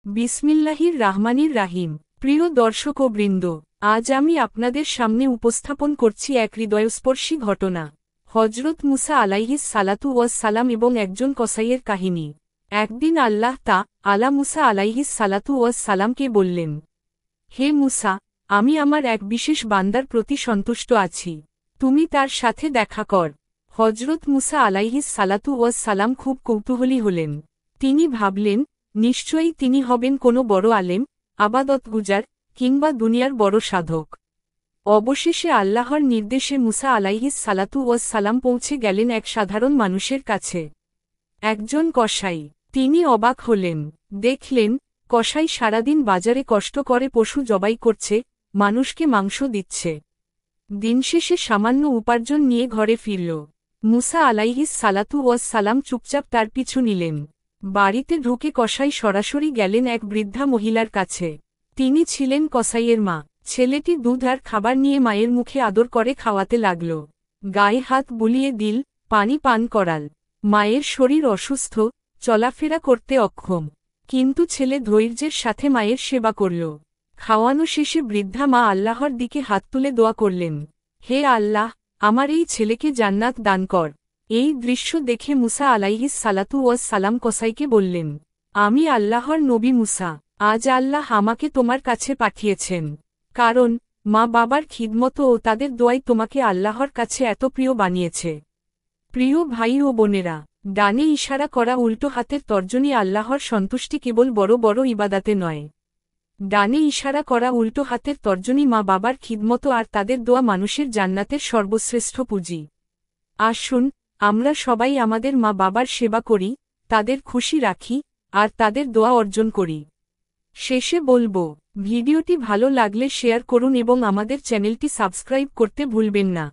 বিসমিল্লাহির রাহমানির রাহিম। প্রিয় দর্শকবৃন্দ, আজ আমি আপনাদের সামনে উপস্থাপন করছি এক হৃদয়স্পর্শী ঘটনা, হজরত মুসা আলাইহিস সালাতু ওয়াস সালাম এবং একজন কসাইয়ের কাহিনী। একদিন আল্লাহ আলা মুসা আলাইহিস সালাতু ওয়াস সালামকে বললেন, হে মুসা, আমি আমার এক বিশেষ বান্দার প্রতি সন্তুষ্ট আছি, তুমি তার সাথে দেখা কর। হজরত মুসা আলাইহিস সালাতু ওয়াস সালাম খুব কৌতূহলী হলেন। তিনি ভাবলেন, নিশ্চয়ই তিনি হবেন কোনো বড় আলেম, আবাদতগুজার, কিংবা দুনিয়ার বড় সাধক। অবশেষে আল্লাহর নির্দেশে মুসা আলাইহিস সালাতু ওয়াস সালাম পৌঁছে গেলেন এক সাধারণ মানুষের কাছে। একজন কসাই। তিনি অবাক হলেন, দেখলেন, কসাই সারাদিন বাজারে কষ্ট করে পশু জবাই করছে, মানুষকে মাংস দিচ্ছে। দিনশেষে সামান্য উপার্জন নিয়ে ঘরে ফিরল। মুসা আলাইহিস সালাতু ওয়াস সালাম চুপচাপ তার পিছু নিলেন। বাড়িতে ঢুকে কসাই সরাসরি গেলেন এক বৃদ্ধা মহিলার কাছে। তিনি ছিলেন কসাইয়ের মা। ছেলেটি দুধ আর খাবার নিয়ে মায়ের মুখে আদর করে খাওয়াতে লাগল। গায়ে হাত বুলিয়ে দিল, পানি পান করাল। মায়ের শরীর অসুস্থ, চলাফেরা করতে অক্ষম, কিন্তু ছেলে ধৈর্যের সাথে মায়ের সেবা করল। খাওয়ানো শেষে বৃদ্ধা মা আল্লাহর দিকে হাত তুলে দোয়া করলেন, হে আল্লাহ, আমার এই ছেলেকে জান্নাত দান কর। এই দৃশ্য দেখে মুসা আলাইহিস সালাতু ওয়াস সালাম কসাইকে বললেন, আমি আল্লাহর নবী মুসা, আজ আল্লাহ আমাকে তোমার কাছে পাঠিয়েছেন, কারণ মা বাবার খিদমত ও তাদের দোয়াই তোমাকে আল্লাহর কাছে এত প্রিয় বানিয়েছে। প্রিয় ভাই ও বোনেরা, ডানে ইশারা করা উল্টো হাতের তর্জনী আল্লাহর সন্তুষ্টি কেবল বড় বড় ইবাদাতে নয়। ডানে ইশারা করা উল্টো হাতের তর্জনী মা বাবার খিদমত আর তাদের দোয়া মানুষের জান্নাতের সর্বশ্রেষ্ঠ পুঁজি। আসুন, আমরা সবাই আমাদের মা বাবার সেবা করি, তাদের খুশি রাখি, আর তাদের দোয়া অর্জন করি। শেষে বলবো, ভিডিওটি ভালো লাগলে শেয়ার করুন এবং আমাদের চ্যানেলটি সাবস্ক্রাইব করতে ভুলবেন না।